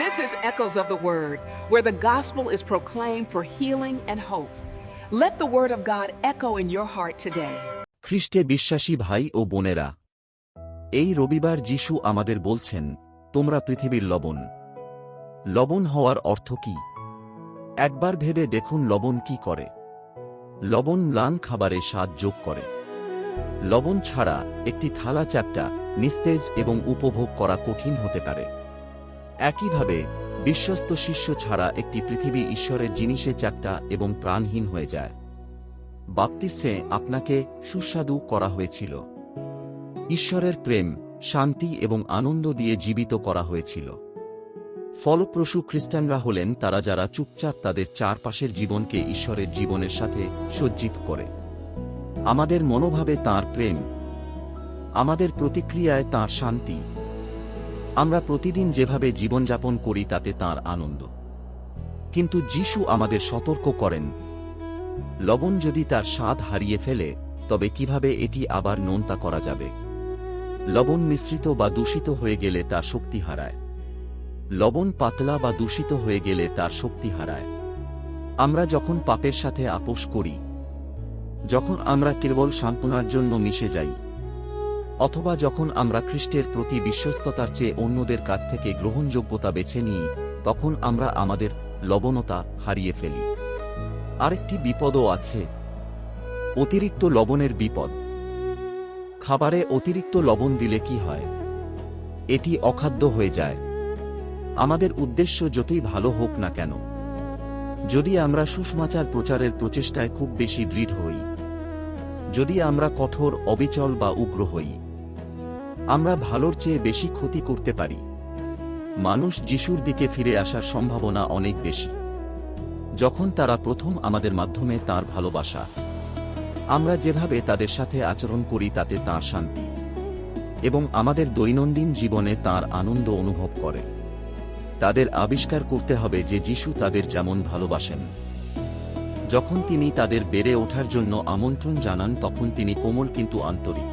This is Echoes of the Word, where the gospel is proclaimed for healing and hope. Let the word of God echo in your heart today. খ্রিস্টে বিশ্বাসী ভাই ও বোনেরা, এই রবিবার যিশু আমাদের বলছেন, তোমরা পৃথিবীর লবণ। লবণ হওয়ার অর্থ কি? একবার ভেবে দেখুন লবণ কি করে। লবণ ম্লান খাবারে স্বাদ যোগ করে। লবণ ছাড়া একটি থালা চ্যাপ্টা, নিস্তেজ এবং উপভোগ করা কঠিন হতে পারে। একইভাবে বিশ্বস্ত শিষ্য ছাড়া একটি পৃথিবী ঈশ্বরের জিনিসে চ্যাপ্টা এবং প্রাণহীন হয়ে যায়। বাপ্তিস্মে আপনাকে সুস্বাদু করা হয়েছিল। ঈশ্বরের প্রেম, শান্তি এবং আনন্দ দিয়ে জীবিত করা হয়েছিল। ফলপ্রসূ খ্রিস্টানরা হলেন তারা যারা চুপচাপ তাদের চারপাশের জীবনকে ঈশ্বরের জীবনের সাথে সজ্জিত করে। আমাদের মনোভাবে তাঁর প্রেম, আমাদের প্রতিক্রিয়ায় তাঁর শান্তি, আমরা প্রতিদিন যেভাবে জীবনযাপন করি তাতে তাঁর আনন্দ। কিন্তু যিশু আমাদের সতর্ক করেন, লবণ যদি তার স্বাদ হারিয়ে ফেলে তবে কিভাবে এটি আবার নোনতা করা যাবে? লবণ মিশ্রিত বা দূষিত হয়ে গেলে তা শক্তি হারায়। লবণ পাতলা বা দূষিত হয়ে গেলে তার শক্তি হারায়। আমরা যখন পাপের সাথে আপোষ করি, যখন আমরা কেবল সান্ত্বনার জন্য মিশে যাই, অথবা যখন আমরা খ্রিস্টের প্রতি বিশ্বস্ততার চেয়ে অন্যদের কাছ থেকে গ্রহণযোগ্যতা বেছে নিই, তখন আমরা আমাদের লবণতা হারিয়ে ফেলি। আরেকটি বিপদও আছে, অতিরিক্ত লবণের বিপদ। খাবারে অতিরিক্ত লবণ দিলে কি হয়? এটি অখাদ্য হয়ে যায়। আমাদের উদ্দেশ্য যতই ভালো হোক না কেন, যদি আমরা সুসমাচার প্রচারের প্রচেষ্টায় খুব বেশি দৃঢ় হই, যদি আমরা কঠোর, অবিচল বা উগ্র হই, আমরা ভালোর চেয়ে বেশি ক্ষতি করতে পারি। মানুষ যিশুর দিকে ফিরে আসার সম্ভাবনা অনেক বেশি যখন তারা প্রথম আমাদের মাধ্যমে তাঁর ভালোবাসা, আমরা যেভাবে তাদের সাথে আচরণ করি তাতে তাঁর শান্তি এবং আমাদের দৈনন্দিন জীবনে তাঁর আনন্দ অনুভব করে। তাদের আবিষ্কার করতে হবে যে যিশু তাদের যেমন ভালোবাসেন। যখন তিনি তাদের বেড়ে ওঠার জন্য আমন্ত্রণ জানান তখন তিনি কোমল কিন্তু আন্তরিক,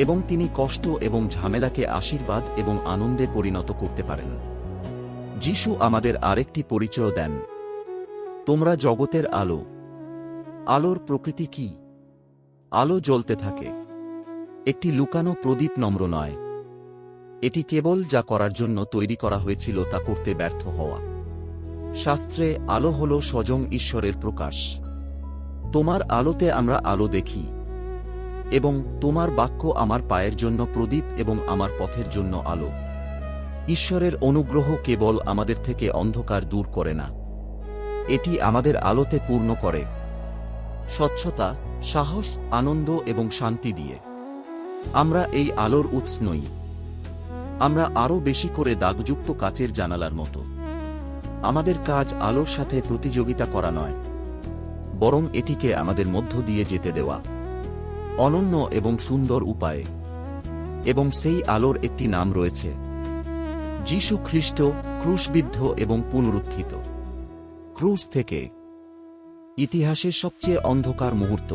এবং তিনি কষ্ট এবং ঝামেলাকে আশীর্বাদ এবং আনন্দে পরিণত করতে পারেন। যিশু আমাদের আরেকটি পরিচয় দেন, তোমরা জগতের আলো। আলোর প্রকৃতি কি? আলো জ্বলতে থাকে। একটি লুকানো প্রদীপ নম্র নয়। এটি কেবল যা করার জন্য তৈরি করা হয়েছিল তা করতে ব্যর্থ হওয়া। শাস্ত্রে আলো হল স্বয়ং ঈশ্বরের প্রকাশ। তোমার আলোতে আমরা আলো দেখি, এবং তোমার বাক্য আমার পায়ের জন্য প্রদীপ এবং আমার পথের জন্য আলো। ঈশ্বরের অনুগ্রহ কেবল আমাদের থেকে অন্ধকার দূর করে না, এটি আমাদের আলোতে পূর্ণ করে, স্বচ্ছতা, সাহস, আনন্দ এবং শান্তি দিয়ে। আমরা এই আলোর উৎস নই। আমরা আরও বেশি করে দাগযুক্ত কাচের জানালার মতো। আমাদের কাজ আলোর সাথে প্রতিযোগিতা করা নয়, বরং এটিকে আমাদের মধ্য দিয়ে যেতে দেওয়া, অনন্য এবং সুন্দর উপায়ে। এবং সেই আলোর একটি নাম রয়েছে, যিশু খ্রিস্ট, ক্রুশবিদ্ধ এবং পুনরুত্থিত। ক্রুশ থেকে ইতিহাসের সবচেয়ে অন্ধকার মুহূর্ত,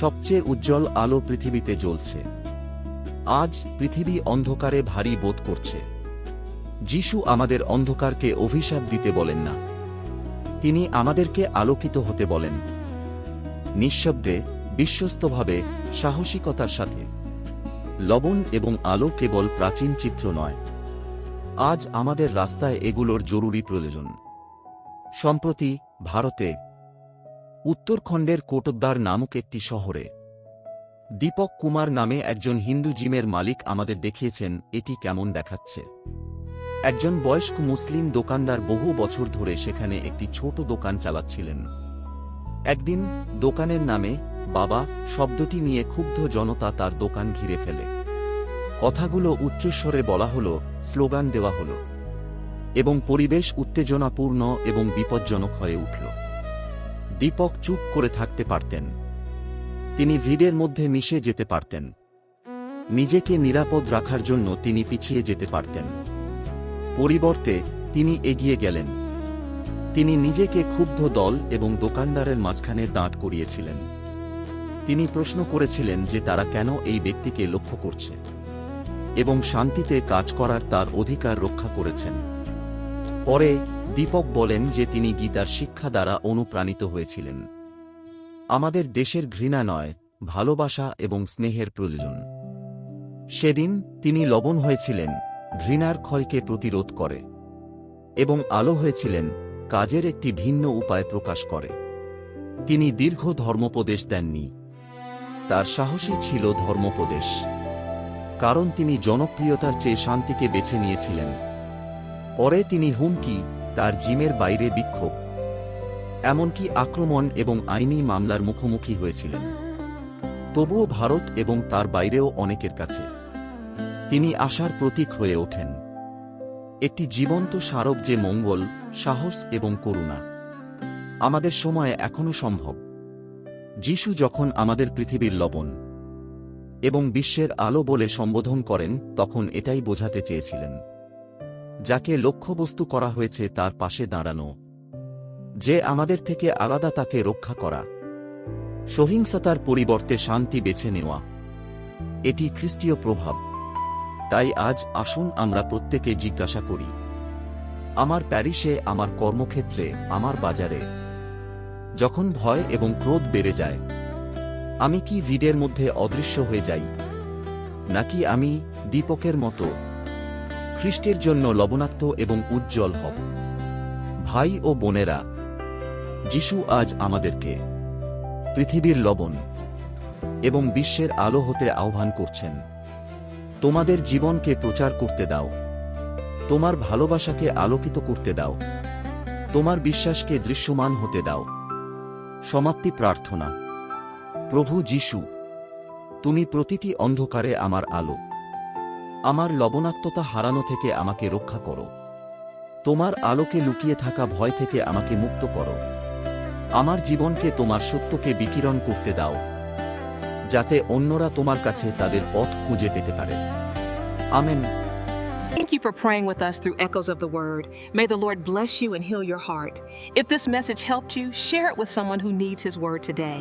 সবচেয়ে উজ্জ্বল আলো পৃথিবীতে জ্বলছে। আজ পৃথিবী অন্ধকারে ভারী বোধ করছে। যিশু আমাদের অন্ধকারকে অভিশাপ দিতে বলেন না, তিনি আমাদেরকে আলোকিত হতে বলেন। নিঃশব্দে, বিশ্বস্তভাবে, সাহসিকতার সাথে। লবণ এবং আলো কেবল প্রাচীন চিত্র নয়, আজ আমাদের রাস্তায় এগুলোর জরুরি প্রয়োজন। সম্প্রতি ভারতে উত্তরখণ্ডের কোটদ্বার নামক একটি শহরে দীপক কুমার নামে একজন হিন্দু জিমের মালিক আমাদের দেখিয়েছেন এটি কেমন দেখাচ্ছে। একজন বয়স্ক মুসলিম দোকানদার বহু বছর ধরে সেখানে একটি ছোট দোকান চালাচ্ছিলেন। একদিন দোকানের নামে বাবা শব্দটি নিয়ে ক্ষুব্ধ জনতা তার দোকান ঘিরে ফেলে। কথাগুলো উচ্চস্বরে বলা হলো, স্লোগান দেওয়া হলো, এবং পরিবেশ উত্তেজনাপূর্ণ এবং বিপজ্জনক হয়ে উঠল। দীপক চুপ করে থাকতে পারতেন, তিনি ভিড়ের মধ্যে মিশে যেতে পারতেন, নিজেকে নিরাপদ রাখার জন্য তিনি পিছিয়ে যেতে পারতেন। পরিবর্তে তিনি এগিয়ে গেলেন। তিনি নিজেকে ক্ষুব্ধ দল এবং দোকানদারের মাঝখানে দাঁড় করিয়েছিলেন। তিনি প্রশ্ন করেছিলেন যে তারা কেন এই ব্যক্তিকে লক্ষ্য করছে। এবং শান্তিতে কাজ করার তার অধিকার রক্ষা করেছেন। পরে দীপক বলেন যে তিনি গীতার শিক্ষা দ্বারা অনুপ্রাণিত হয়েছিলেন। আমাদের দেশের ঘৃণা নয়, ভালোবাসা এবং স্নেহের প্রয়োজন। সেদিন তিনি লবণ হয়েছিলেন, ঘৃণার ক্ষয়কে প্রতিরোধ করে, এবং আলো হয়েছিলেন, কাজের একটি ভিন্ন উপায় প্রকাশ করে। তিনি দীর্ঘ ধর্মোপদেশ দেননি। তার সাহসী ছিল ধর্মোপদেশ, কারণ তিনি জনপ্রিয়তার চেয়ে শান্তিকে বেছে নিয়েছিলেন। পরে তিনি হুমকি, তার জিমের বাইরে বিক্ষোভ, এমনকি আক্রমণ এবং আইনি মামলার মুখোমুখি হয়েছিলেন। তবুও ভারত এবং তার বাইরেও অনেকের কাছে তিনি আশার প্রতীক হয়ে ওঠেন, একটি জীবন্ত স্মারক যে মঙ্গল, সাহস এবং করুণা আমাদের সময়ে এখনও সম্ভব। যিশু যখন আমাদের পৃথিবীর লবণ এবং বিশ্বের আলো বলে সম্বোধন করেন, তখন এটাই বোঝাতে চেয়েছিলেন, যাকে লক্ষ্যবস্তু করা হয়েছে তার পাশে দাঁড়ানো, যে আমাদের থেকে আলাদা তাকে রক্ষা করা, সহিংসতার পরিবর্তে শান্তি বেছে নেওয়া। এটি খ্রিস্টীয় প্রভাব। তাই আজ আসুন আমরা প্রত্যেকে জিজ্ঞাসা করি, আমার প্যারিসে, আমার কর্মক্ষেত্রে, আমার বাজারে যখন ভয় এবং ক্রোধ বেড়ে যায়, আমি কি ভিড়ের মধ্যে অদৃশ্য হয়ে যাই, নাকি আমি দীপকের মতো খ্রিস্টের জন্য লবণাক্ত এবং উজ্জ্বল হব? ভাই ও বোনেরা, যিশু আজ আমাদেরকে পৃথিবীর লবণ এবং বিশ্বের আলো হতে আহ্বান করছেন। তোমাদের জীবনকে প্রচার করতে দাও, তোমার ভালোবাসাকে আলোকিত করতে দাও, তোমার বিশ্বাসকে দৃশ্যমান হতে দাও। সমাপ্তি প্রার্থনা। প্রভু যিশু, তুমি প্রতিটি অন্ধকারে আমার আলো, আমার লবণাক্ততা হারানো থেকে আমাকে রক্ষা করো। তোমার আলোকে লুকিয়ে থাকা ভয় থেকে আমাকে মুক্ত করো। আমার জীবনকে তোমার সত্যকে বিকিরণ করতে দাও, যাতে অন্যরা তোমার কাছে তাদের পথ খুঁজে পেতে পারে। Amen. Thank you for praying with us through Echoes of the Word. May the Lord bless you and heal your heart. If this message helped you, share it with someone who needs His word today.